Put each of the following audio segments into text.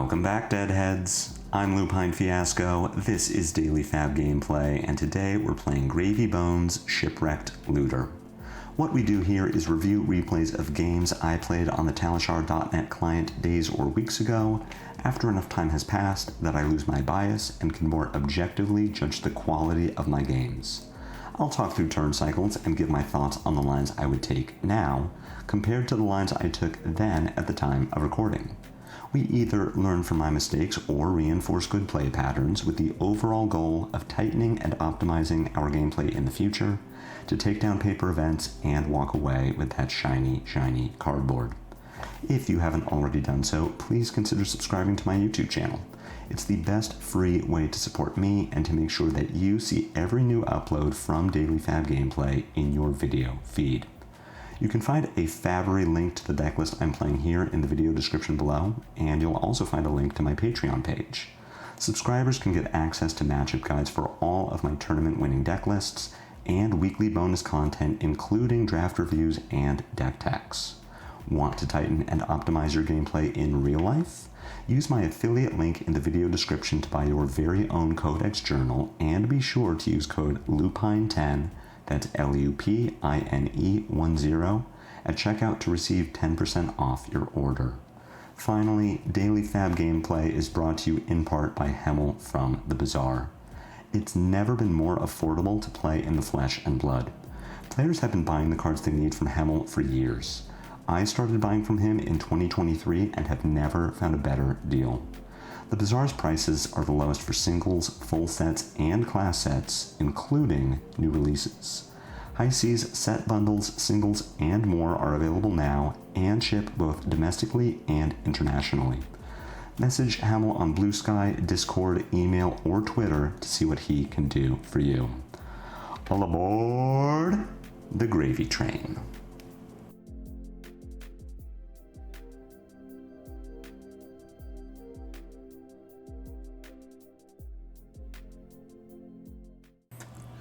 Welcome back, Deadheads. I'm Lupinefiasco, this is Daily FaB Gameplay, and today we're playing Gravy Bones Shipwrecked Looter. What we do here is review replays of games I played on the Talishar.net client days or weeks ago, after enough time has passed that I lose my bias and can more objectively judge the quality of my games. I'll talk through turn cycles and give my thoughts on the lines I would take now, compared to the lines I took then at the time of recording. We either learn from my mistakes or reinforce good play patterns with the overall goal of tightening and optimizing our gameplay in the future to take down paper events and walk away with that shiny, shiny cardboard. If you haven't already done so, please consider subscribing to my YouTube channel. It's the best free way to support me and to make sure that you see every new upload from Daily FaB Gameplay in your video feed. You can find a FaBery link to the decklist I'm playing here in the video description below, and you'll also find a link to my Patreon page. Subscribers can get access to matchup guides for all of my tournament-winning deck lists, and weekly bonus content including draft reviews and deck techs. Want to tighten and optimize your gameplay in real life? Use my affiliate link in the video description to buy your very own Codex journal, and be sure to use code LUPINE10, that's LUPINE10, at checkout to receive 10% off your order. Finally, Daily FaB Gameplay is brought to you in part by Hemel from the Bazaar. It's never been more affordable to play in the flesh and blood. Players have been buying the cards they need from Hemel for years. I started buying from him in 2023 and have never found a better deal. The Bazaar's prices are the lowest for singles, full sets, and class sets, including new releases. High Seas, set bundles, singles, and more are available now and ship both domestically and internationally. Message Hamill on Blue Sky, Discord, email, or Twitter to see what he can do for you. All aboard the gravy train.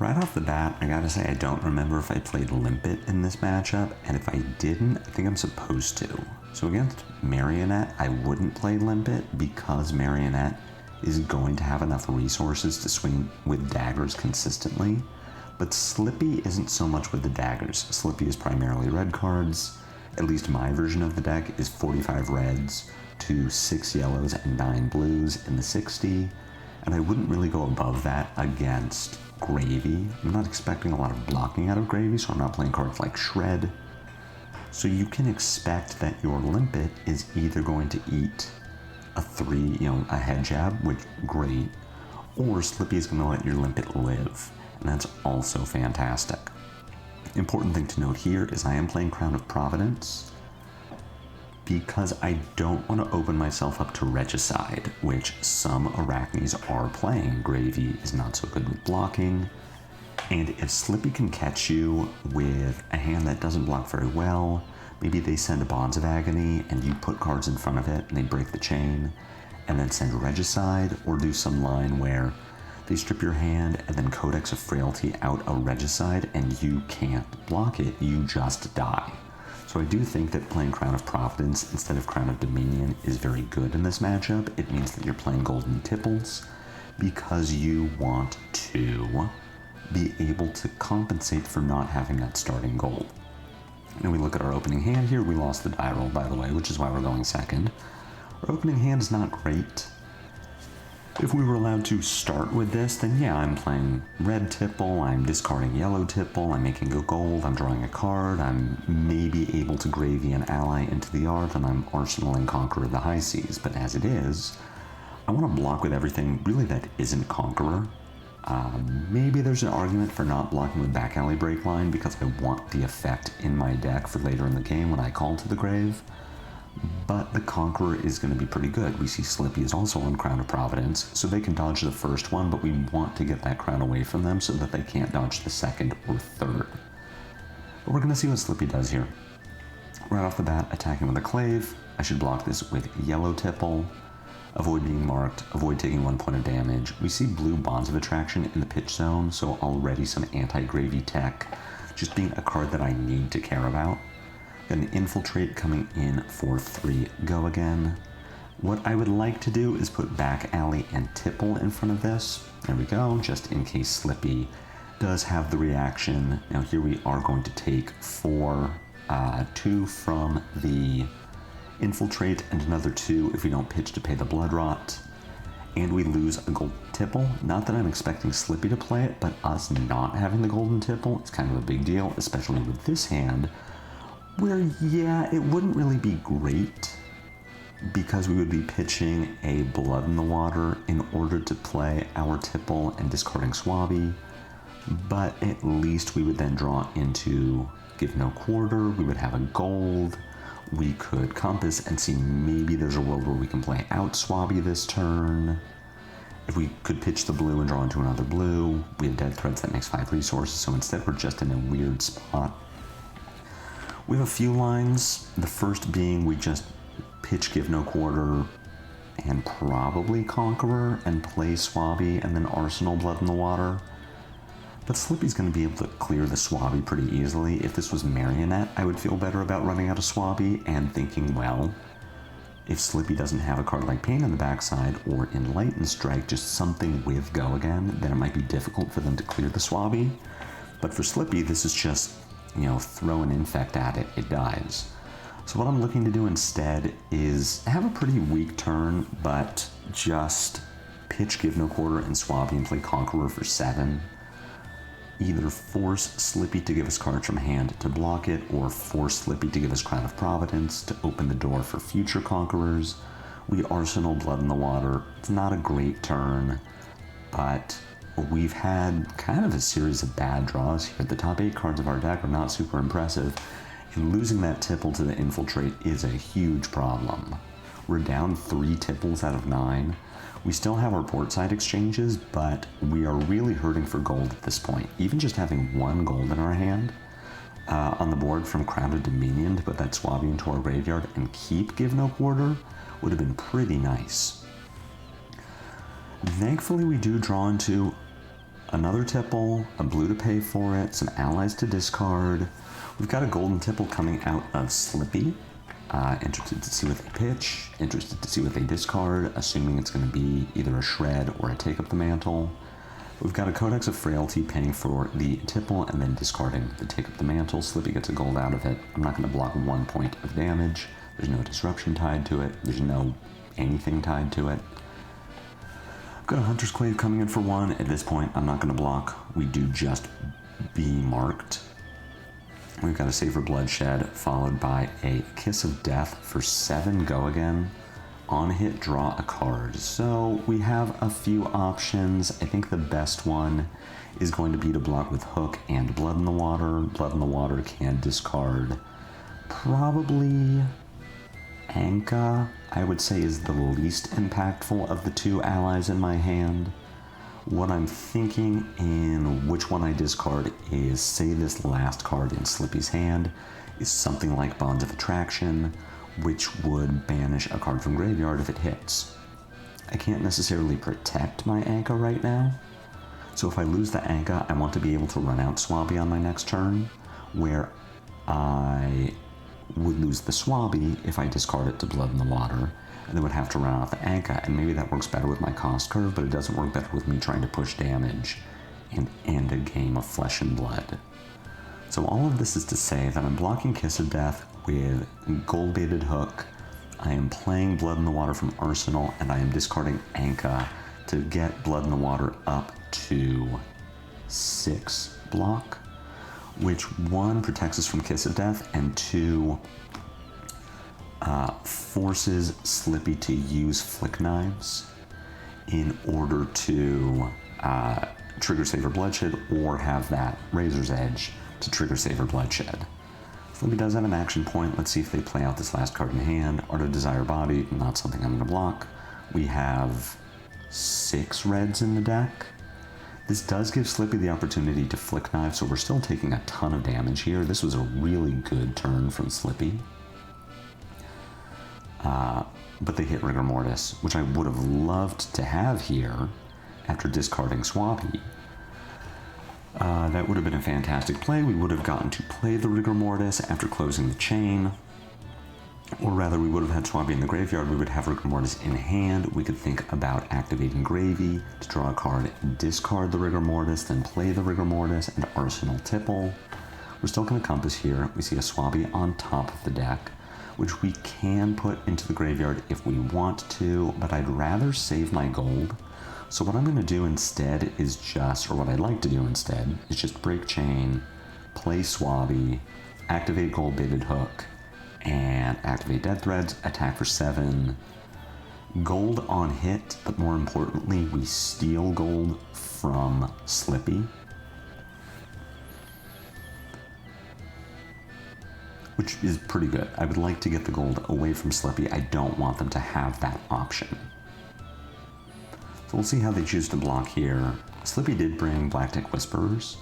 Right off the bat, I gotta say I don't remember if I played Limpet in this matchup, and if I didn't, I think I'm supposed to. So against Marionette, I wouldn't play Limpet because Marionette is going to have enough resources to swing with daggers consistently, but Slippy isn't so much with the daggers. Slippy is primarily red cards. At least my version of the deck is 45 reds to 6 yellows and 9 blues in the 60, and I wouldn't really go above that against Gravy. I'm not expecting a lot of blocking out of Gravy, so I'm not playing cards like Shred. So you can expect that your Limpet is either going to eat a head jab, which great, or Slippy is going to let your Limpet live, and that's also fantastic. Important thing to note here is I am playing Crown of Providence because I don't want to open myself up to Regicide, which some Arachnes are playing. Gravy is not so good with blocking, and if Slippy can catch you with a hand that doesn't block very well, maybe they send a Bonds of Agony and you put cards in front of it and they break the chain, and then send Regicide, or do some line where they strip your hand and then Codex of Frailty out a Regicide and you can't block it, you just die. So I do think that playing Crown of Providence instead of Crown of Dominion is very good in this matchup. It means that you're playing Golden Tipples because you want to be able to compensate for not having that starting gold. And we look at our opening hand here. We lost the die roll, by the way, which is why we're going second. Our opening hand is not great. If we were allowed to start with this, then yeah, I'm playing red tipple, I'm discarding yellow tipple, I'm making a gold, I'm drawing a card, I'm maybe able to Gravy an ally into the yard, and I'm arsenaling Conqueror the High Seas. But as it is, I want to block with everything really that isn't Conqueror. Maybe there's an argument for not blocking with Back Alley Breakline because I want the effect in my deck for later in the game when I call to the grave. But the Conqueror is going to be pretty good. We see Slippy is also on Crown of Providence, so they can dodge the first one, but we want to get that crown away from them so that they can't dodge the second or third. But we're going to see what Slippy does here. Right off the bat, attacking with a Clave. I should block this with yellow tipple, avoid being marked, avoid taking 1 point of damage. We see blue Bonds of Attraction in the pitch zone, so already some anti-Gravy tech, just being a card that I need to care about. Got an Infiltrate coming in for 3 go again. What I would like to do is put back alley and tipple in front of this. There we go, just in case Slippy does have the reaction. Now here we are going to take 2 from the infiltrate and another 2 if we don't pitch to pay the blood rot. And we lose a golden tipple. Not that I'm expecting Slippy to play it, but us not having the golden tipple is kind of a big deal, especially with this hand, where yeah, it wouldn't really be great because we would be pitching a blood in the water in order to play our tipple and discarding Swabby, but at least we would then draw into give no quarter, we would have a gold, we could compass and see maybe there's a world where we can play out Swabby this turn. If we could pitch the blue and draw into another blue, we have dead threads that makes 5 resources, so instead we're just in a weird spot. We have a few lines, the first being we just pitch give no quarter and probably Conqueror and play Swabby and then Arsenal blood in the water. But Slippy's going to be able to clear the Swabby pretty easily. If this was Marionette, I would feel better about running out of Swabby and thinking, well, if Slippy doesn't have a card like Pain in the backside or Enlightened Strike, just something with Go Again, then it might be difficult for them to clear the Swabby. But for Slippy, this is just, throw an Infect at it, it dies. So what I'm looking to do instead is have a pretty weak turn, but just pitch Give No Quarter and Swabby and play Conqueror for 7. Either force Slippy to give us cards from hand to block it, or force Slippy to give us Crown of Providence to open the door for future Conquerors. We Arsenal blood in the water. It's not a great turn, but we've had kind of a series of bad draws here. The top 8 cards of our deck are not super impressive, and losing that tipple to the infiltrate is a huge problem. We're down 3 tipples out of 9. We still have our port side exchanges, but we are really hurting for gold at this point. Even just having 1 gold in our hand on the board from Crown of Dominion to put that Swabby into our graveyard and keep Give No Quarter would have been pretty nice. Thankfully, we do draw into another tipple, a blue to pay for it, some allies to discard. We've got a golden tipple coming out of Slippy. Interested to see what they pitch, interested to see what they discard, assuming it's going to be either a shred or a take up the mantle. We've got a Codex of Frailty paying for the tipple and then discarding the take up the mantle. Slippy gets a gold out of it. I'm not going to block 1 point of damage. There's no disruption tied to it. There's no anything tied to it. I've got a Hunter's Clave coming in for 1. At this point, I'm not going to block. We do just be marked. We've got a Savor Bloodshed, followed by a Kiss of Death for 7 Go Again. On hit, draw a card. So we have a few options. I think the best one is going to be to block with Hook and Blood in the Water. Blood in the Water can discard probably Anka, I would say, is the least impactful of the 2 allies in my hand. What I'm thinking in which one I discard is, say this last card in Slippy's hand is something like Bonds of Attraction, which would banish a card from graveyard if it hits. I can't necessarily protect my Anka right now, so if I lose the Anka, I want to be able to run out Swabby on my next turn, where I would lose the Swabby if I discard it to Blood in the Water, and then would have to run out the Anka, and maybe that works better with my cost curve, but it doesn't work better with me trying to push damage and end a game of Flesh and Blood. So all of this is to say that I'm blocking Kiss of Death with gold-baited Hook, I am playing Blood in the Water from Arsenal, and I am discarding Anka to get Blood in the Water up to 6 block, which 1 protects us from Kiss of Death, and 2 forces Slippy to use Flick Knives in order to trigger Savor Bloodshed, or have that Razor's Edge to trigger Savor Bloodshed. Slippy does have an action point. Let's see if they play out this last card in hand. Art of Desire Body, not something I'm going to block. We have 6 reds in the deck. This does give Slippy the opportunity to Flick Knife, so we're still taking a ton of damage here. This was a really good turn from Slippy. But they hit Rigor Mortis, which I would have loved to have here after discarding Swabby. That would have been a fantastic play. We would have gotten to play the Rigor Mortis after closing the chain. Or rather, we would have had Swabby in the graveyard, we would have Rigor Mortis in hand. We could think about activating Gravy to draw a card, discard the Rigor Mortis, then play the Rigor Mortis, and Arsenal Tipple. We're still going to Compass here. We see a Swabby on top of the deck, which we can put into the graveyard if we want to, but I'd rather save my gold. So what I'm going to do instead is just, or what I'd like to do instead, is just break Chain, play Swabby, activate Gold Baited Hook, and activate Dead Threads, attack for 7. Gold on hit, but more importantly, we steal gold from Slippy. Which is pretty good. I would like to get the gold away from Slippy. I don't want them to have that option. So we'll see how they choose to block here. Slippy did bring Black Tech Whisperers,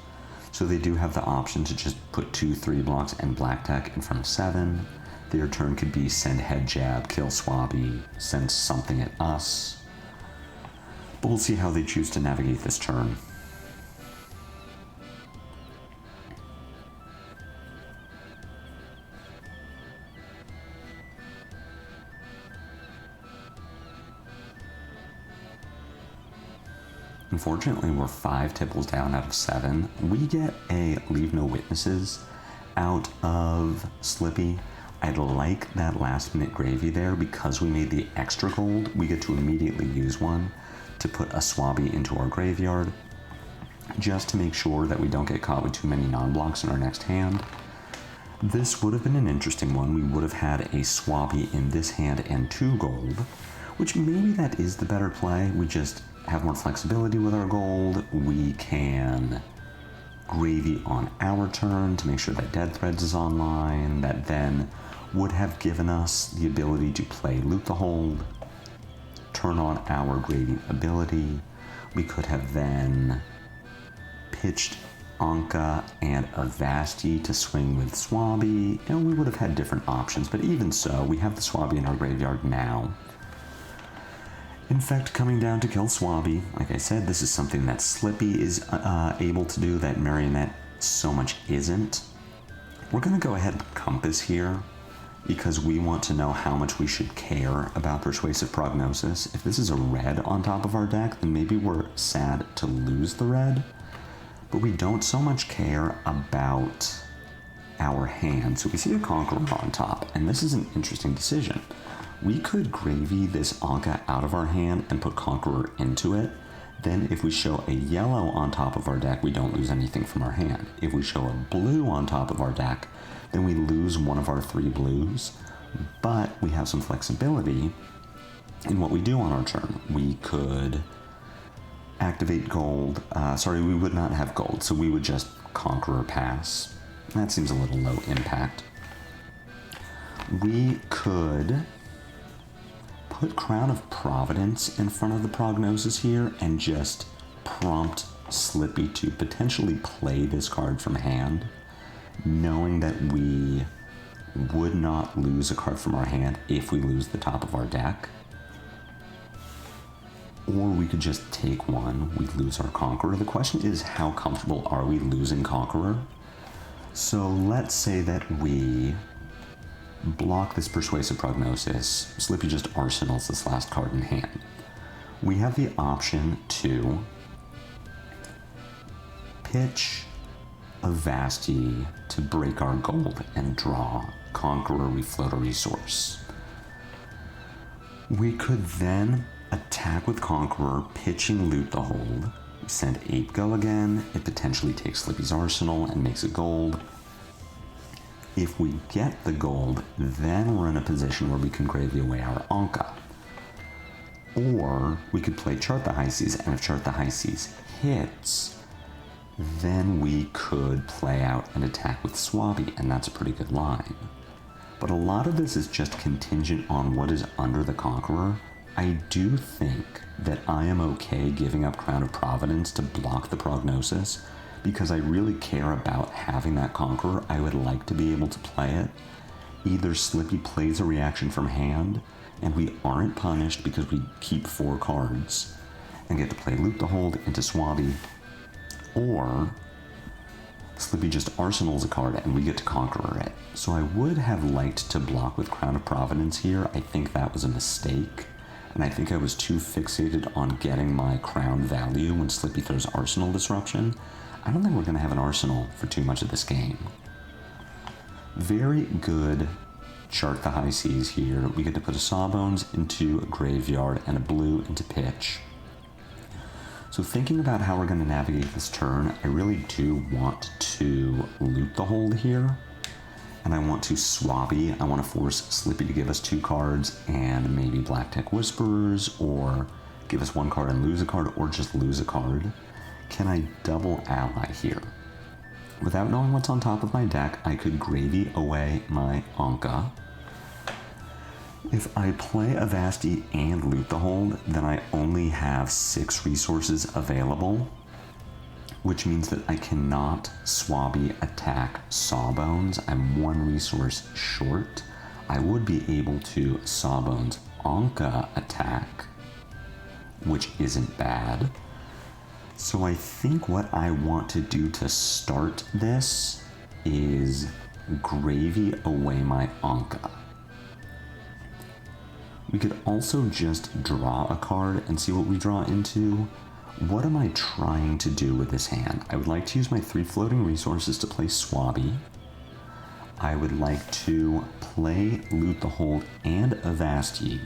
so they do have the option to just put 2/3 blocks and Black Tech in front of 7. Their turn could be send Head Jab, kill Swabby, send something at us. But we'll see how they choose to navigate this turn. Unfortunately, we're 5 tipples down out of 7. We get a Leave No Witnesses out of Slippy. I'd like that last minute gravy there because we made the extra gold. We get to immediately use one to put a Swabby into our graveyard just to make sure that we don't get caught with too many non-blocks in our next hand. This would have been an interesting one. We would have had a Swabby in this hand and 2 gold, which maybe that is the better play. We just have more flexibility with our gold. We can gravy on our turn to make sure that Dead Threads is online. That then would have given us the ability to play Loot the Hold, turn on our gravy ability. We could have then pitched Anka and Avasti to swing with Swabby, and we would have had different options, but even so, we have the Swabby in our graveyard now. In fact, coming down to kill Swabby, like I said, this is something that Slippy is able to do that Marionette so much isn't. We're going to go ahead and Compass here because we want to know how much we should care about Persuasive Prognosis. If this is a red on top of our deck, then maybe we're sad to lose the red, but we don't so much care about our hand. So we see a Conqueror on top, and this is an interesting decision. We could gravy this Anka out of our hand and put Conqueror into it. Then if we show a yellow on top of our deck, we don't lose anything from our hand. If we show a blue on top of our deck, then we lose one of our 3 blues, but we have some flexibility in what we do on our turn. We could activate gold. We would not have gold, so we would just Conqueror pass. That seems a little low impact. We could put Crown of Providence in front of the Prognosis here and just prompt Slippy to potentially play this card from hand, knowing that we would not lose a card from our hand if we lose the top of our deck. Or we could just take one, we lose our Conqueror. The question is, how comfortable are we losing Conqueror? So let's say that we block this Persuasive Prognosis. Slippy just arsenals this last card in hand. We have the option to pitch Avasti to break our gold and draw Conqueror, we float a resource. We could then attack with Conqueror, pitching Loot the Hold. We send Ape Go again. It potentially takes Slippy's arsenal and makes it gold. If we get the gold, then we're in a position where we can gravy away our Anka. Or we could play Chart the High Seas, and if Chart the High Seas hits, then we could play out an attack with Swabby, and that's a pretty good line. But a lot of this is just contingent on what is under the Conqueror. I do think that I am okay giving up Crown of Providence to block the Prognosis, because I really care about having that Conqueror. I would like to be able to play it. Either Slippy plays a reaction from hand, and we aren't punished because we keep 4 cards, and get to play Loot the Hold into Swabby, or Slippy just arsenals a card and we get to Conqueror it. So I would have liked to block with Crown of Providence here. I think that was a mistake. And I think I was too fixated on getting my crown value when Slippy throws Arsenal Disruption. I don't think we're going to have an Arsenal for too much of this game. Very good Chart the High Seas here. We get to put a Sawbones into a Graveyard and a blue into Pitch. So thinking about how we're going to navigate this turn, I really do want to loot the hold here. And I want to Swabby. I want to force Slippy to give us 2 cards and maybe Black Tech Whisperers, or give us 1 card and lose a card, or just lose a card. Can I double ally here? Without knowing what's on top of my deck, I could gravy away my Anka. If I play Avasti and loot the hold, then I only have 6 resources available, which means that I cannot Swabby attack Sawbones. I'm 1 resource short. I would be able to Sawbones Anka attack, which isn't bad. So I think what I want to do to start this is gravy away my Anka. We could also just draw a card and see what we draw into. What am I trying to do with this hand? I would like to use my 3 floating resources to play Swabby. I would like to play Loot the Hold and Avasti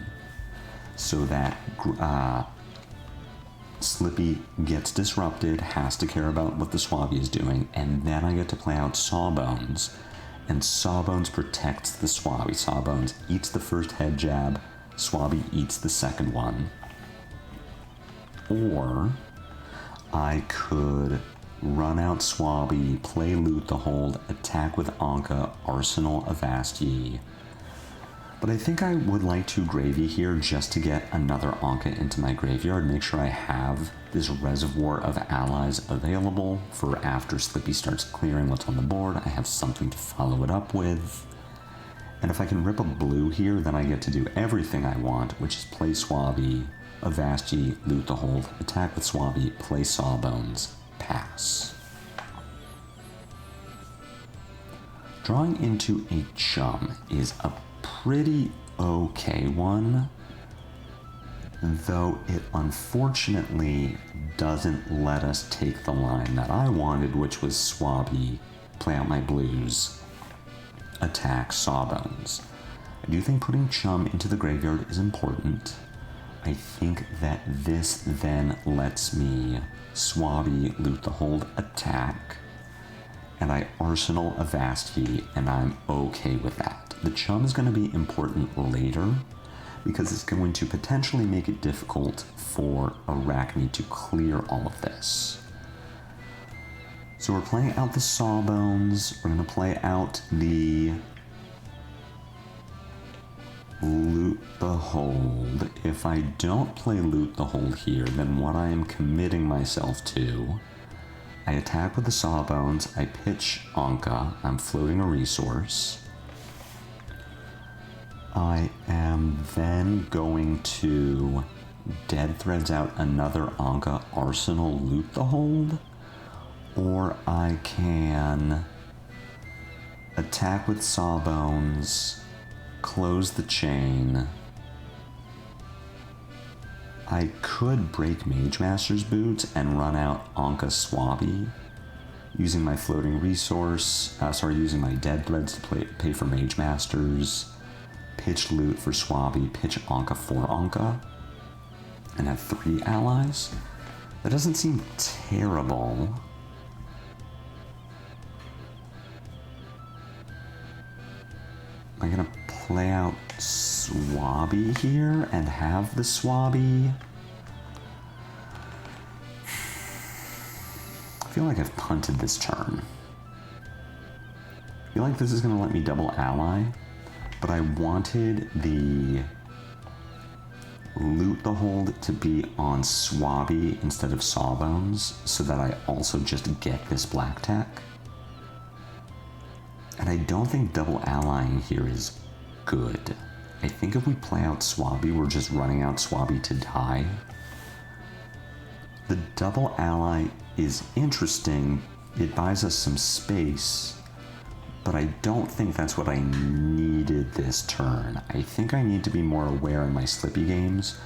so that Slippy gets disrupted, has to care about what the Swabby is doing, and then I get to play out Sawbones, and Sawbones protects the Swabby. Sawbones eats the first head jab, Swabby eats the second one. Or I could run out Swabby, play Loot the Hold, attack with Anka, Arsenal Avasti. But I think I would like to gravy here just to get another Anka into my graveyard, make sure I have this reservoir of allies available for after Slippy starts clearing what's on the board. I have something to follow it up with. And if I can rip a blue here, then I get to do everything I want, which is play Swabby, Avasti, Loot the Hold, attack with Swabby, play Sawbones, pass. Drawing into a Chum is a pretty okay one, though it unfortunately doesn't let us take the line that I wanted, which was Swabby, play out my blues, attack Sawbones. I do think putting Chum into the graveyard is important. I think that this then lets me Swabby, Loot the Hold, attack, and I Arsenal Avasti, and I'm okay with that. The Chum is going to be important later, because it's going to potentially make it difficult for Arachne to clear all of this. So we're playing out the Sawbones, we're going to play out the Loot the Hold. If I don't play Loot the Hold here, then what I am committing myself to, I attack with the Sawbones, I pitch Anka, I'm floating a resource. I am then going to Dead Threads out another Anka, Arsenal, Loot the Hold, or I can attack with Sawbones, close the chain. I could break Mage Master's Boots and run out Anka Swabby, using my floating resource, using my Dead Threads to pay for Mage Masters, pitch Loot for Swabby, pitch Anka for Anka, and have 3 allies. That doesn't seem terrible. Am I gonna play out Swabby here and have the Swabby? I feel like I've punted this turn. I feel like this is gonna let me double ally, but I wanted the Loot the Hold to be on Swabby instead of Sawbones, so that I also just get this black tech. And I don't think double allying here is good. I think if we play out Swabby, we're just running out Swabby to die. The double ally is interesting, It buys us some space, but I don't think that's what I needed this turn. I think I need to be more aware in my Slippy games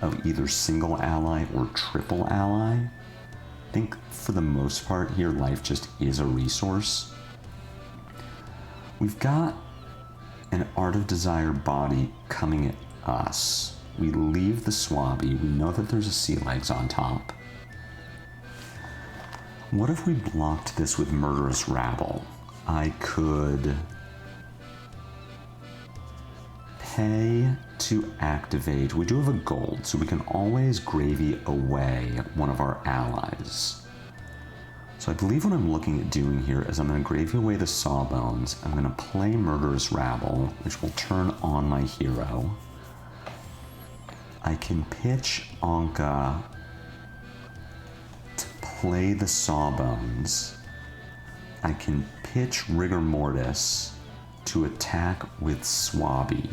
of either single ally or triple ally. I think for the most part here, life just is a resource. We've got an Art of Desire body coming at us. We leave the Swabby. We know that there's a Sea Legs on top. What if we blocked this with Murderous Rabble? I could pay to activate. We do have a gold, so we can always gravy away one of our allies. So I believe what I'm looking at doing here is I'm going to gravy away the Sawbones. I'm going to play Murderous Rabble, which will turn on my hero. I can pitch Anka to play the Sawbones. I can pitch Rigor Mortis to attack with Swabby.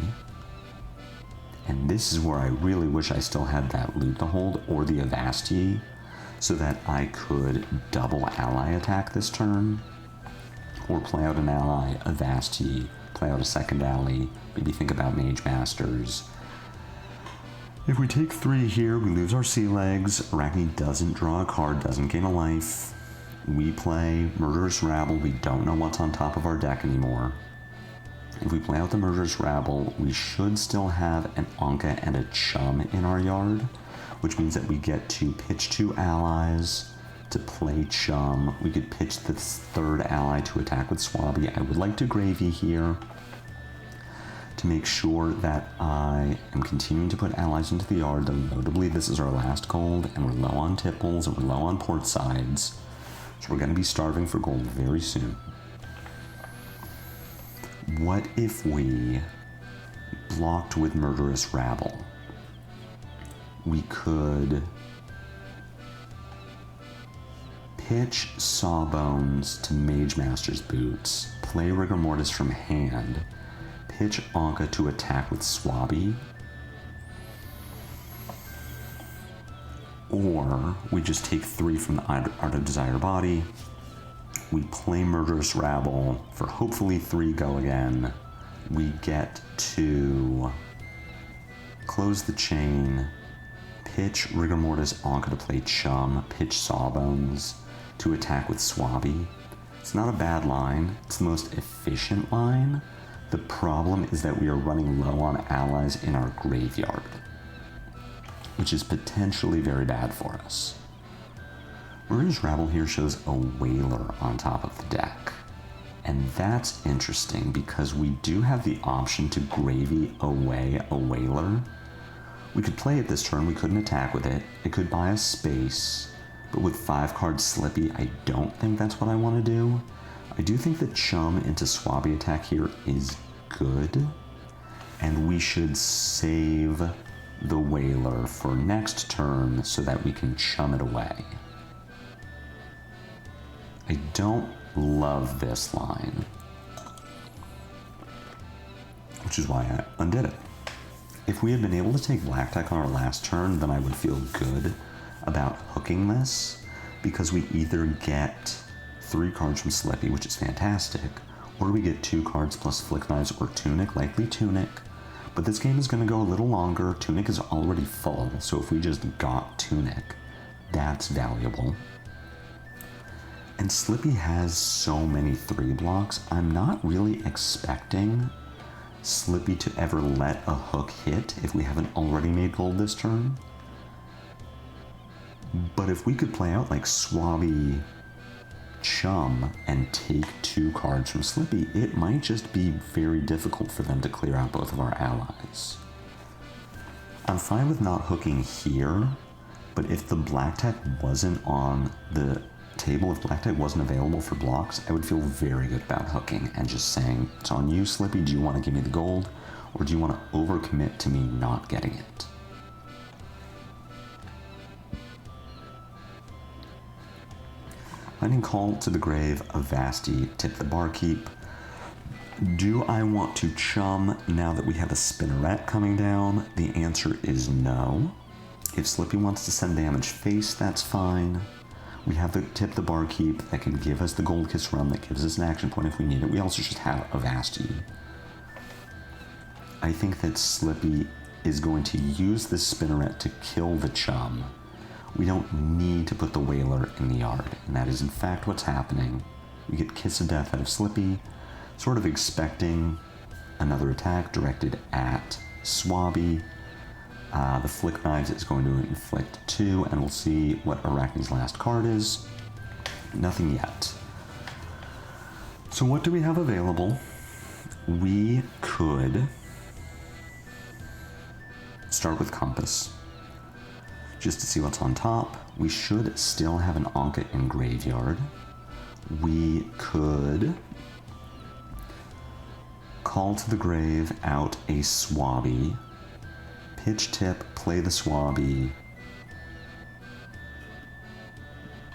And this is where I really wish I still had that loot to hold, or the Avasti, so that I could double ally attack this turn, or play out an ally, Avasti, play out a second ally, maybe think about Mage Masters. If we take 3 here, we lose our Sea Legs. Arachne doesn't draw a card, doesn't gain a life. We play Murderous Rabble. We don't know what's on top of our deck anymore. If we play out the Murderous Rabble, we should still have an Anka and a Chum in our yard, which means that we get to pitch 2 allies to play Chum. We could pitch the 3rd ally to attack with Swabby. I would like to gravy here to make sure that I am continuing to put allies into the yard, though notably this is our last gold, and we're low on tipples, and we're low on port sides, so we're going to be starving for gold very soon. What if we blocked with Murderous Rabble? We could pitch Sawbones to Mage Master's Boots, play Rigor Mortis from hand, pitch Anka to attack with Swabby, or we just take 3 from the Art of Desire body, we play Murderous Rabble for hopefully 3 go again, we get to close the chain, pitch Rigor Mortis Anka to play Chum, pitch Sawbones to attack with Swabby. It's not a bad line, it's the most efficient line. The problem is that we are running low on allies in our graveyard, which is potentially very bad for us. Murderous Rabble here shows a Whaler on top of the deck, and that's interesting because we do have the option to gravy away a Whaler. We could play it this turn, we couldn't attack with it, it could buy us space, but with 5 cards Slippy, I don't think that's what I want to do. I do think the Chum into Swabby attack here is good, and we should save the Whaler for next turn so that we can Chum it away. I don't love this line, which is why I undid it. If we had been able to take black deck on our last turn, then I would feel good about hooking this, because we either get 3 cards from Slippy, which is fantastic, or we get 2 cards plus Flick Knives or Tunic, likely Tunic. But this game is going to go a little longer. Tunic is already full, so if we just got Tunic, that's valuable. And Slippy has so many 3 blocks, I'm not really expecting Slippy to ever let a hook hit if we haven't already made gold this turn. But if we could play out like Swabby Chum and take 2 cards from Slippy, it might just be very difficult for them to clear out both of our allies. I'm fine with not hooking here, but if the black tech wasn't on the table, if black tech wasn't available for blocks, I would feel very good about hooking and just saying, it's on you, Slippy, do you want to give me the gold, or do you want to overcommit to me not getting it? Lightning Call to the Grave, Avasti, Tip the Barkeep. Do I want to Chum now that we have a Spinneret coming down? The answer is no. If Slippy wants to send damage face, that's fine. We have the Tip the Barkeep that can give us the Gold Kiss Rum, that gives us an action point if we need it. We also just have a Vasti. I think that Slippy is going to use the Spinneret to kill the Chum. We don't need to put the Whaler in the yard, and that is in fact what's happening. We get Kiss of Death out of Slippy, sort of expecting another attack directed at Swabby. The Flick Knives is going to inflict 2, and we'll see what Arachne's last card is. Nothing yet. So what do we have available? We could start with Compass, just to see what's on top. We should still have an Anka in Graveyard. We could call to the grave out a Swabby, pitch tip, play the Swabby,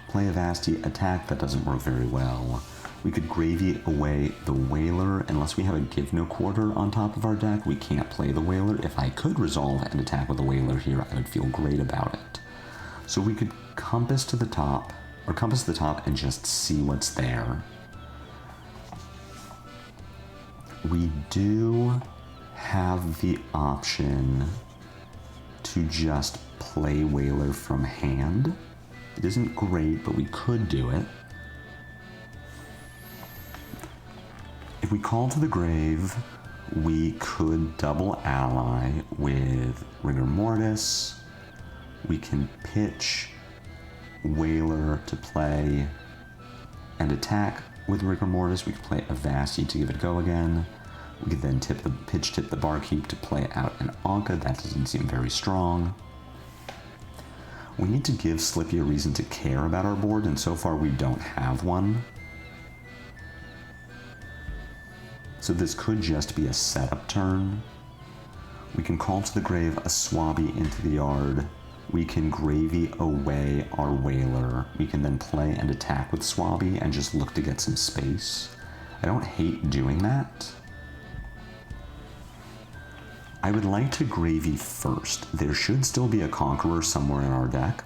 play a Vasti, attack. That doesn't work very well. We could gravy away the Whaler. Unless we have a Give No Quarter on top of our deck, we can't play the Whaler. If I could resolve an attack with the Whaler here, I would feel great about it. So we could Compass to the top, or Compass to the top and just see what's there. We do have the option to just play Whaler from hand. It isn't great, but we could do it. If we call to the grave, we could double ally with Rigor Mortis. We can pitch Whaler to play and attack with Rigor Mortis. We could play a Vasti to give it a go again. We could then pitch tip the Barkeep to play out an Anka. That doesn't seem very strong. We need to give Slippy a reason to care about our board, and so far we don't have one. So this could just be a setup turn. We can call to the grave a Swabby into the yard. We can gravy away our Whaler. We can then play and attack with Swabby and just look to get some space. I don't hate doing that. I would like to gravy first. There should still be a Conqueror somewhere in our deck.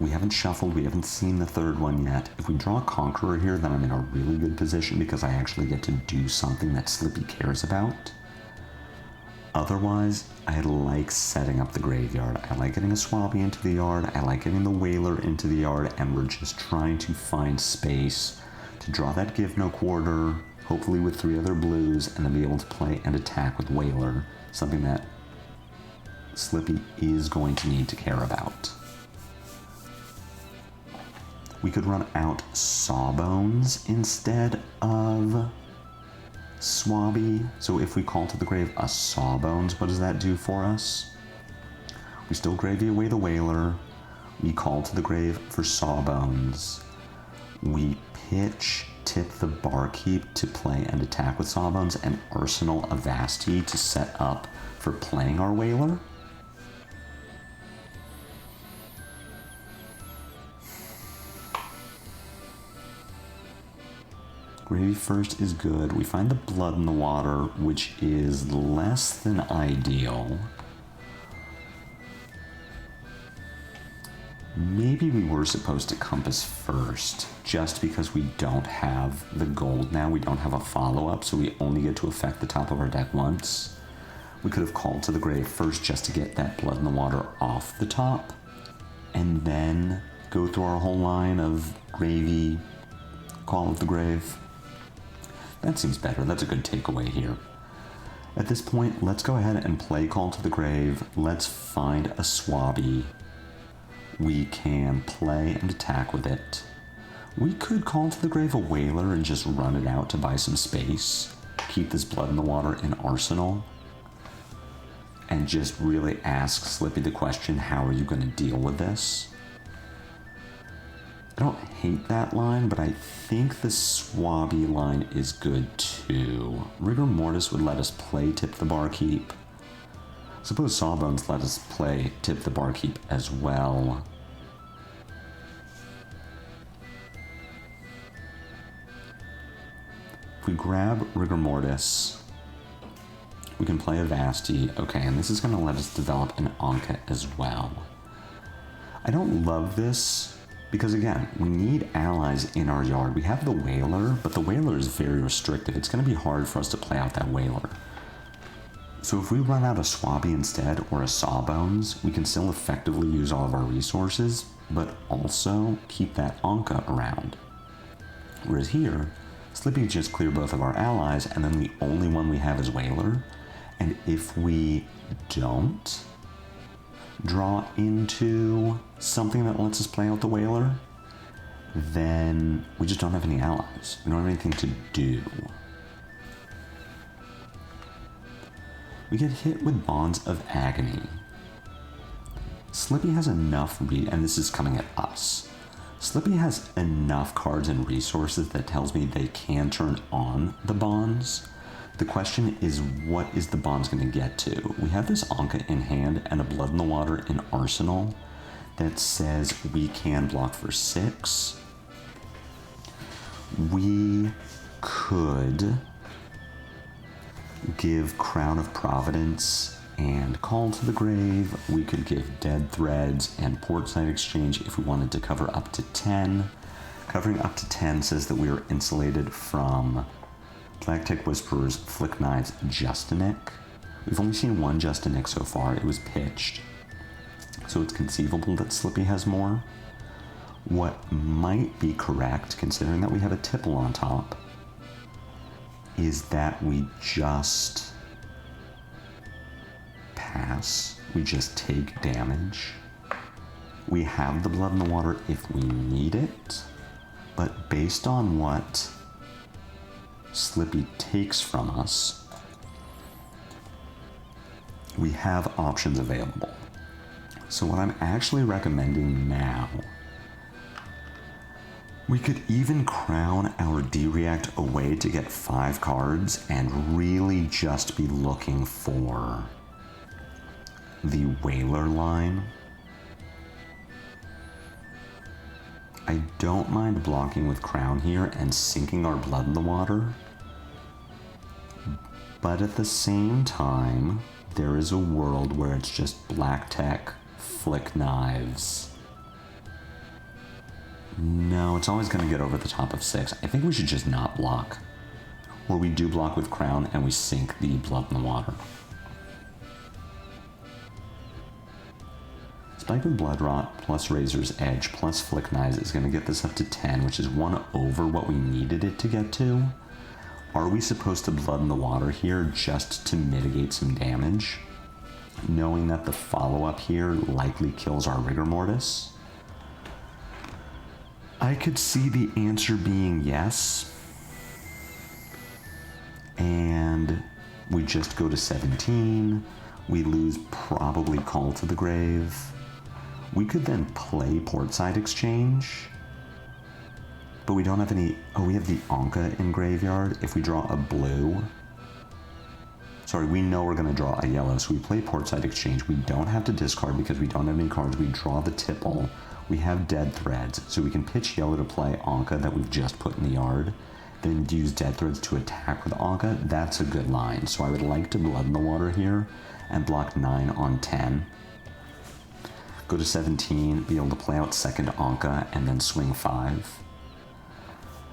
We haven't shuffled, we haven't seen the third one yet. If we draw a Conqueror here, then I'm in a really good position because I actually get to do something that Slippy cares about. Otherwise, I like setting up the graveyard. I like getting a Swabby into the yard, I like getting the Whaler into the yard, and we're just trying to find space to draw that Give No Quarter, hopefully with 3 other blues, and then be able to play and attack with Whaler, something that Slippy is going to need to care about. We could run out Sawbones instead of Swabby. So if we call to the grave a Sawbones, what does that do for us? We still gravy away the Whaler. We call to the grave for Sawbones. We pitch tip the Barkeep to play and attack with Sawbones, and arsenal a Vasti to set up for playing our Whaler. Gravy first is good. We find the Blood in the Water, which is less than ideal. Maybe we were supposed to Compass first, just because we don't have the gold now. We don't have a follow-up, so we only get to affect the top of our deck once. We could have called to the grave first just to get that Blood in the Water off the top, and then go through our whole line of gravy, call of the grave. That seems better. That's a good takeaway here. At this point, let's go ahead and play Call to the Grave. Let's find a Swabby. We can play and attack with it. We could Call to the Grave a Whaler and just run it out to buy some space. Keep this Blood in the Water in arsenal. And just really ask Slippy the question, how are you going to deal with this? I don't hate that line, but I think the Swabby line is good too. Rigor Mortis would let us play Tip the Barkeep. Suppose Sawbones let us play Tip the Barkeep as well. If we grab Rigor Mortis, we can play a Vasti. Okay, and this is going to let us develop an Anka as well. I don't love this, Because again, we need allies in our yard. We have the Whaler, but the Whaler is very restrictive. It's going to be hard for us to play out that Whaler. So if we run out a Swabby instead, or a Sawbones, we can still effectively use all of our resources, but also keep that Anka around. Whereas here, Slippy just clear both of our allies, and then the only one we have is Whaler. And if we don't draw into something that lets us play out the Whaler, then we just don't have any allies. We don't have anything to do. We get hit with Bonds of Agony. Slippy has enough and this is coming at us. Slippy has enough cards and resources that tells me they can turn on the bonds. The question is, what is the bonds going to get to? We have this Anka in hand and a Blood in the Water in arsenal that says we can block for 6. We could give Crown of Providence and Call to the Grave. We could give Dead Threads and Portside Exchange if we wanted to cover up to 10. Covering up to 10 says that we are insulated from Black Tech Whisperers, Flick Knives, Justinic. We've only seen one Justinic so far. It was pitched. So it's conceivable that Slippy has more. What might be correct, considering that we have a Tipple on top, is that we just pass. We just take damage. We have the Blood in the Water if we need it, but based on what Slippy takes from us, we have options available. So what I'm actually recommending now, we could even crown our D-React away to get 5 cards and really just be looking for the Whaler line. I don't mind blocking with Crown here and sinking our Blood in the Water, but at the same time, there is a world where it's just Black Tech, Flick Knives. No, it's always going to get over the top of 6. I think we should just not block. Or we do block with Crown and we sink the Blood in the Water. Spike with Bloodrot plus Razor's Edge plus Flick Knives is going to get this up to 10, which is 1 over what we needed it to get to. Are we supposed to Blood in the Water here just to mitigate some damage, knowing that the follow-up here likely kills our Rigor Mortis? I could see the answer being yes, and we just go to 17. We lose probably Call to the Grave. We could then play Portside Exchange, but we don't have any. Oh, we have the Anka in graveyard. If we draw a blue, sorry, we know we're going to draw a yellow, so we play Portside Exchange. We don't have to discard because we don't have any cards. We draw the Tipple. We have Dead Threads, so we can pitch yellow to play Anka that we've just put in the yard, then use Dead Threads to attack with Anka. That's a good line, so I would like to Blood in the Water here and block 9 on 10. Go to 17, be able to play out second Anka, and then swing 5.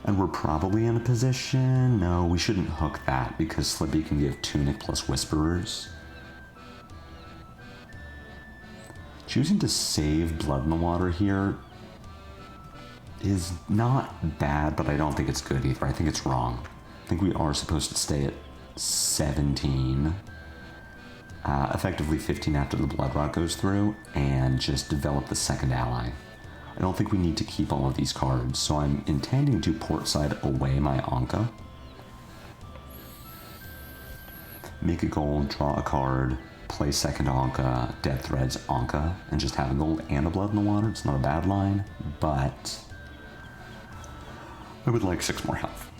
And we're probably in a position, no, we shouldn't hook that because Slippy can give Tunic plus Whisperers. Choosing to save Blood in the Water here is not bad, but I don't think it's good either. I think it's wrong. I think we are supposed to stay at 17, effectively 15 after the Blood Rot goes through, and just develop the second ally. I don't think we need to keep all of these cards, so I'm intending to Portside away my Anka. Make a gold, draw a card, play second Anka, Dead Threads Anka, and just have a gold and a Blood in the Water. It's not a bad line, but I would like 6 more health.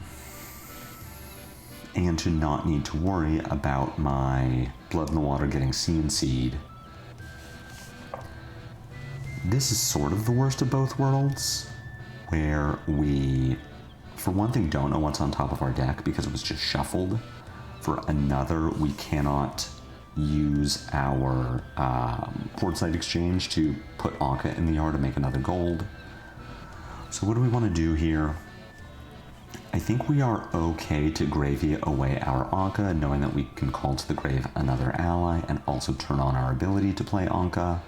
And to not need to worry about my Blood in the Water getting CNC'd. This is sort of the worst of both worlds, where we, for one thing, don't know what's on top of our deck because it was just shuffled. For another, we cannot use our Portside Exchange to put Anka in the yard to make another gold. So what do we want to do here? I think we are okay to gravy away our Anka, knowing that we can call to the grave another ally and also turn on our ability to play Anka.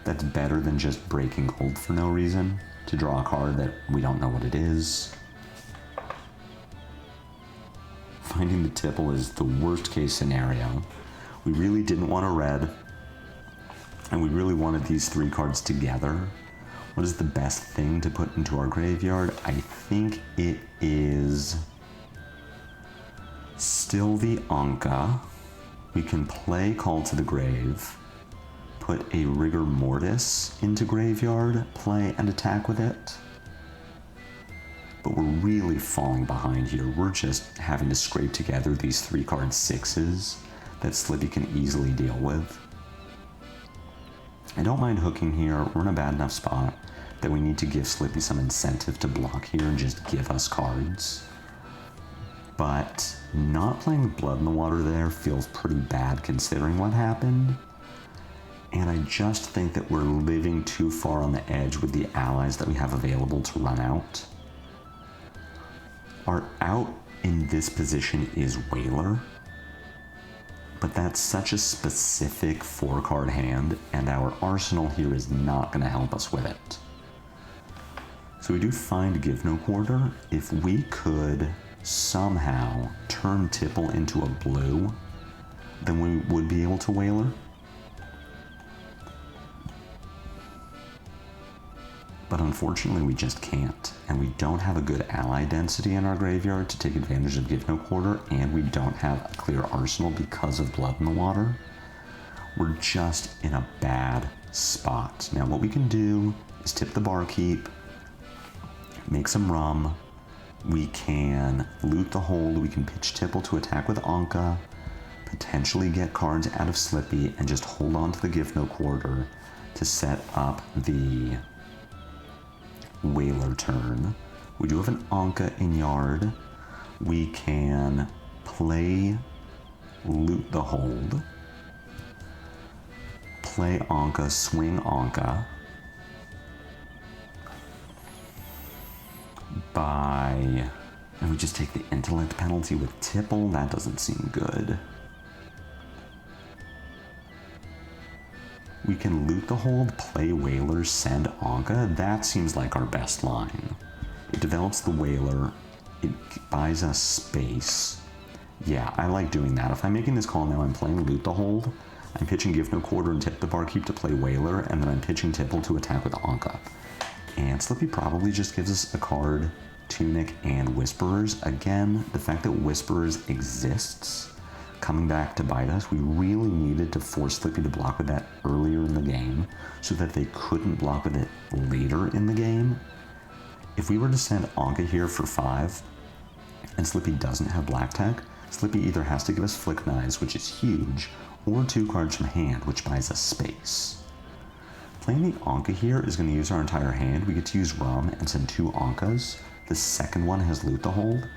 That's better than just breaking gold for no reason to draw a card that we don't know what it is. Finding the tipple is the worst case scenario. We really didn't want a red, and we really wanted these 3 cards together. What is the best thing to put into our graveyard? I think it is still the Anka. We can play Call to the Grave, put a Rigor Mortis into graveyard, play and attack with it. But we're really falling behind here. We're just having to scrape together these 3-card 6s that Slippy can easily deal with. I don't mind hooking here. We're in a bad enough spot that we need to give Slippy some incentive to block here and just give us cards. But not playing Blood in the Water there feels pretty bad considering what happened. And I just think that we're living too far on the edge with the allies that we have available to run out. Our out in this position is Whaler, but that's such a specific 4-card hand, and our arsenal here is not going to help us with it. So we do find Give No Quarter. If we could somehow turn Tipple into a blue, then we would be able to Whaler. But unfortunately we just can't, and we don't have a good ally density in our graveyard to take advantage of Give No Quarter, and we don't have a clear arsenal because of Blood in the Water. We're just in a bad spot. Now what we can do is tip the barkeep, make some rum, we can loot the hold, we can pitch Tipple to attack with Anka, potentially get cards out of Slippy, and just hold on to the Give No Quarter to set up the Whaler turn. We do have an Anka in yard. We can play Loot the Hold, play Anka, swing Anka, and we just take the intellect penalty with Tipple. That doesn't seem good. We can Loot the Hold, play Whaler, send Anka. That seems like our best line. It develops the Whaler, it buys us space. Yeah, I like doing that. If I'm making this call now, I'm playing Loot the Hold, I'm pitching Give No Quarter and tip the barkeep to play Whaler, and then I'm pitching Tipple to attack with Anka. And Slippy probably just gives us a card, Tunic and Whisperers. Again, the fact that Whisperers exists coming back to bite us, we really needed to force Slippy to block with that earlier in the game so that they couldn't block with it later in the game. If we were to send Anka here for 5 and Slippy doesn't have black tech, Slippy either has to give us Flick Knives, which is huge, or 2 cards from hand, which buys us space. Playing the Anka here is going to use our entire hand. We get to use Rum and send 2 Ankas. The second one has Loot the Hold,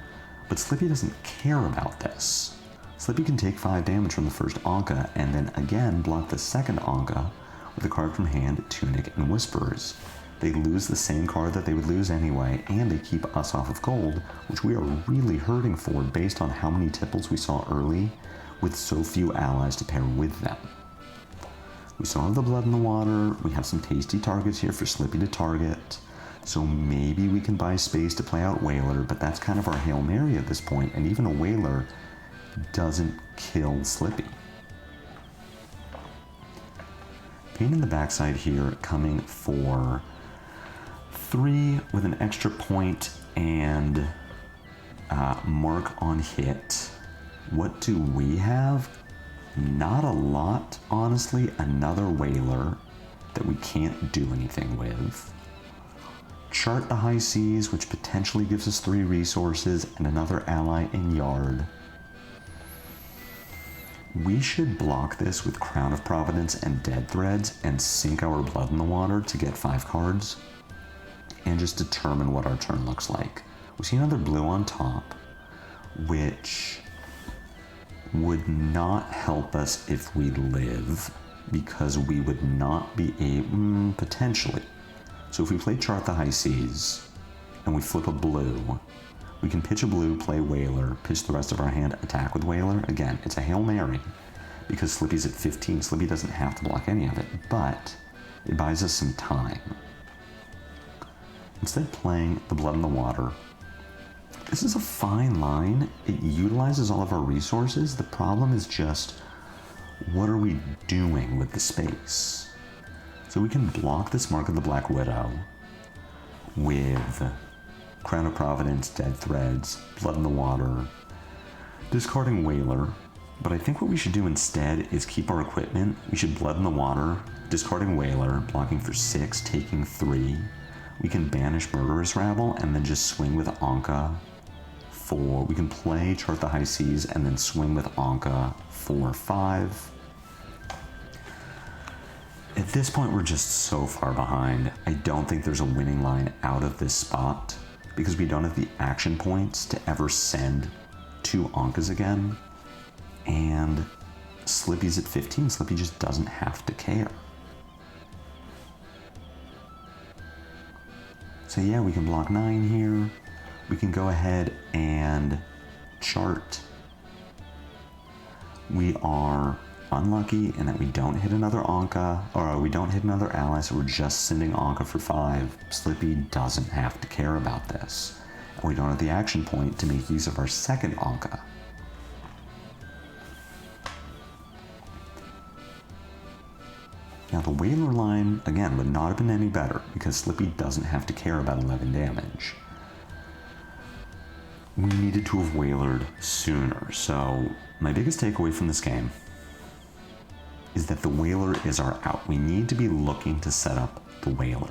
but Slippy doesn't care about this. Slippy can take 5 damage from the first Anka, and then again block the second Anka with a card from hand, Tunic, and Whisperers. They lose the same card that they would lose anyway, and they keep us off of gold, which we are really hurting for based on how many Tipples we saw early, with so few allies to pair with them. We still have the Blood in the Water, we have some tasty targets here for Slippy to target, so maybe we can buy space to play out Whaler, but that's kind of our Hail Mary at this point, and even a Whaler doesn't kill Slippy. Pain in the backside here, coming for 3 with an extra point and mark on hit. What do we have? Not a lot, honestly. Another Whaler that we can't do anything with. Chart the High Seas, which potentially gives us 3 resources and another ally in yard. We should block this with Crown of Providence and Dead Threads and sink our Blood in the Water to get 5 cards and just determine what our turn looks like. We see another blue on top, which would not help us if we live, because we would not be able, potentially, So if we play Chart the High Seas, and we flip a blue, we can pitch a blue, play Whaler, pitch the rest of our hand, attack with Whaler. Again, it's a Hail Mary, because Slippy's at 15. Slippy doesn't have to block any of it, but it buys us some time. Instead of playing the Blood in the Water, this is a fine line. It utilizes all of our resources. The problem is just, what are we doing with the space? So we can block this Mark of the Black Widow with Crown of Providence, Dead Threads, Blood in the Water, discarding Whaler. But I think what we should do instead is keep our equipment. We should Blood in the Water, discarding Whaler, blocking for 6, taking 3. We can banish Murderous Rabble and then just swing with Anka for... We can play Chart the High Seas and then swing with Anka for 5. At this point, we're just so far behind. I don't think there's a winning line out of this spot because we don't have the action points to ever send 2 Ankas again. And Slippy's at 15. Slippy just doesn't have to care. So yeah, we can block 9 here. We can go ahead and chart. We are unlucky in that we don't hit another Anka, or we don't hit another ally, so we're just sending Anka for 5. Slippy doesn't have to care about this. And we don't have the action point to make use of our second Anka. Now the Whaler line, again, would not have been any better because Slippy doesn't have to care about 11 damage. We needed to have Whalered sooner, so my biggest takeaway from this game is that the Whaler is our out. We need to be looking to set up the Whaler,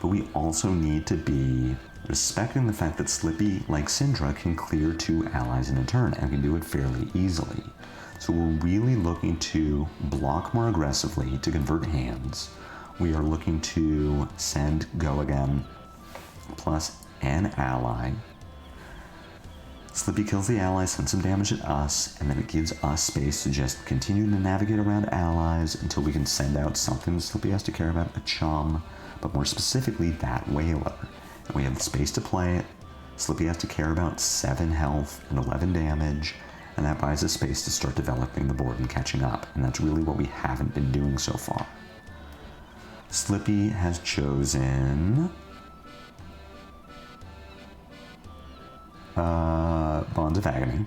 but we also need to be respecting the fact that Slippy, like Syndra, can clear 2 allies in a turn and can do it fairly easily. So we're really looking to block more aggressively to convert hands. We are looking to send Go Again plus an ally. Slippy kills the ally, sends some damage at us, and then it gives us space to just continue to navigate around allies until we can send out something Slippy has to care about, a chum, but more specifically that Whaler. And we have the space to play it. Slippy has to care about 7 health and 11 damage, and that buys us space to start developing the board and catching up, and that's really what we haven't been doing so far. Slippy has chosen Bonds of Agony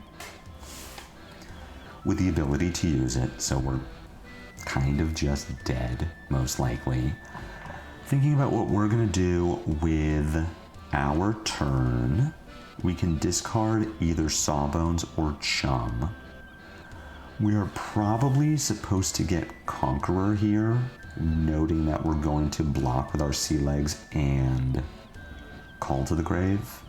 with the ability to use it, so we're kind of just dead, most likely. Thinking about what we're gonna do with our turn, we can discard either Sawbones or Chum. We are probably supposed to get Conqueror here, noting that we're going to block with our Sea Legs and Call to the Grave.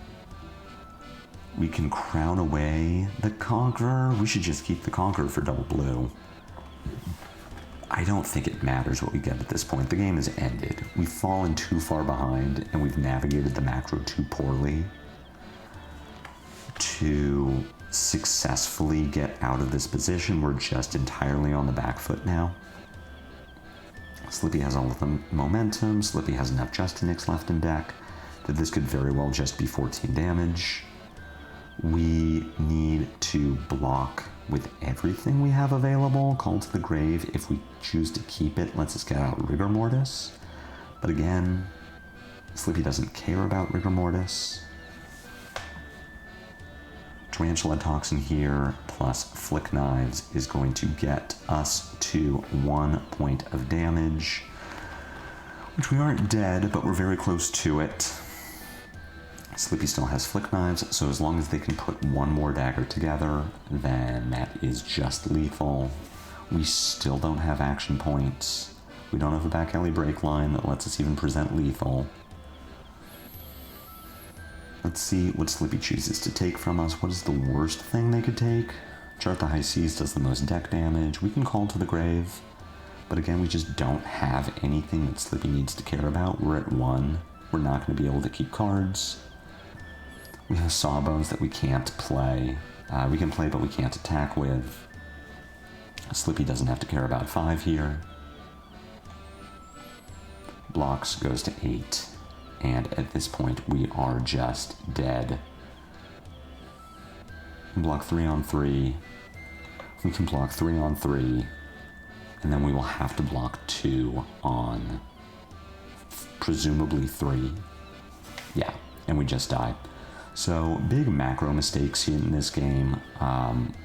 We can crown away the Conqueror. We should just keep the Conqueror for double blue. I don't think it matters what we get at this point. The game is ended. We've fallen too far behind and we've navigated the macro too poorly to successfully get out of this position. We're just entirely on the back foot now. Slippy has all of the momentum. Slippy has enough Justinix left in deck that this could very well just be 14 damage. We need to block with everything we have available. Call to the Grave, if we choose to keep it, lets us get out Rigor Mortis. But again, Slippy doesn't care about Rigor Mortis. Tarantula Toxin here, plus Flick Knives, is going to get us to 1 point of damage, which we aren't dead, but we're very close to it. Slippy still has Flick Knives, so as long as they can put 1 more dagger together, then that is just lethal. We still don't have action points. We don't have a back alley break line that lets us even present lethal. Let's see what Slippy chooses to take from us. What is the worst thing they could take? Chart the High Seas does the most deck damage. We can Call to the Grave, but again, we just don't have anything that Slippy needs to care about. We're at 1. We're not going to be able to keep cards. We have Sawbones that we can't play. We can play, but we can't attack with. Slippy doesn't have to care about 5 here. blocks goes to 8. And at this point, we are just dead. Block 3 on 3. We can block 3 on 3. And then we will have to block 2 on presumably 3. Yeah, and we just die. So, big macro mistakes here in this game.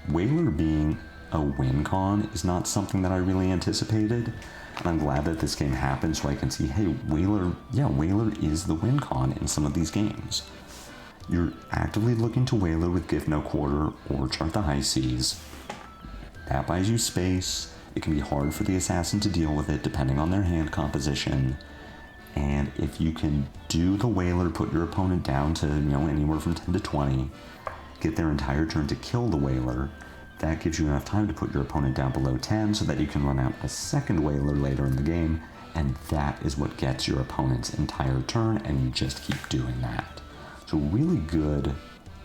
Whaler being a win con is not something that I really anticipated. And I'm glad that this game happened so I can see, hey, Whaler is the win con in some of these games. You're actively looking to Whaler with Give No Quarter or Chart the High Seas. That buys you space. It can be hard for the assassin to deal with it depending on their hand composition. And if you can do the Whaler, put your opponent down to, anywhere from 10 to 20, get their entire turn to kill the Whaler, that gives you enough time to put your opponent down below 10 so that you can run out a second Whaler later in the game, and that is what gets your opponent's entire turn, and you just keep doing that. So really good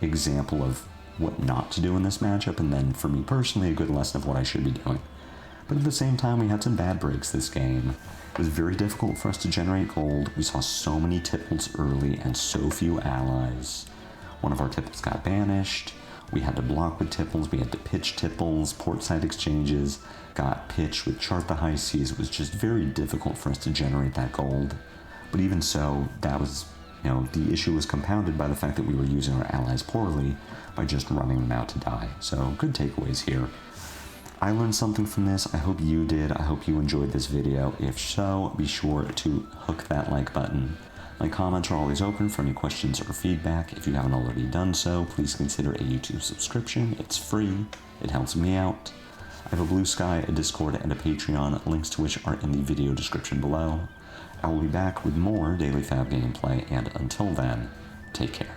example of what not to do in this matchup, and then for me personally, a good lesson of what I should be doing. But at the same time, we had some bad breaks this game. It was very difficult for us to generate gold. We saw so many tipples early and so few allies. One of our tipples got banished. We had to block with tipples. We had to pitch tipples. Portside exchanges got pitched with Chart the High Seas. It was just very difficult for us to generate that gold. But even so, that was, the issue was compounded by the fact that we were using our allies poorly by just running them out to die. So good takeaways here. I learned something from this. I hope you did. I hope you enjoyed this video. If so, be sure to hook that like button. My comments are always open for any questions or feedback. If you haven't already done so, please consider a YouTube subscription. It's free. It helps me out. I have a Blue Sky, a Discord, and a Patreon, links to which are in the video description below. I will be back with more daily FaB gameplay, and until then, take care.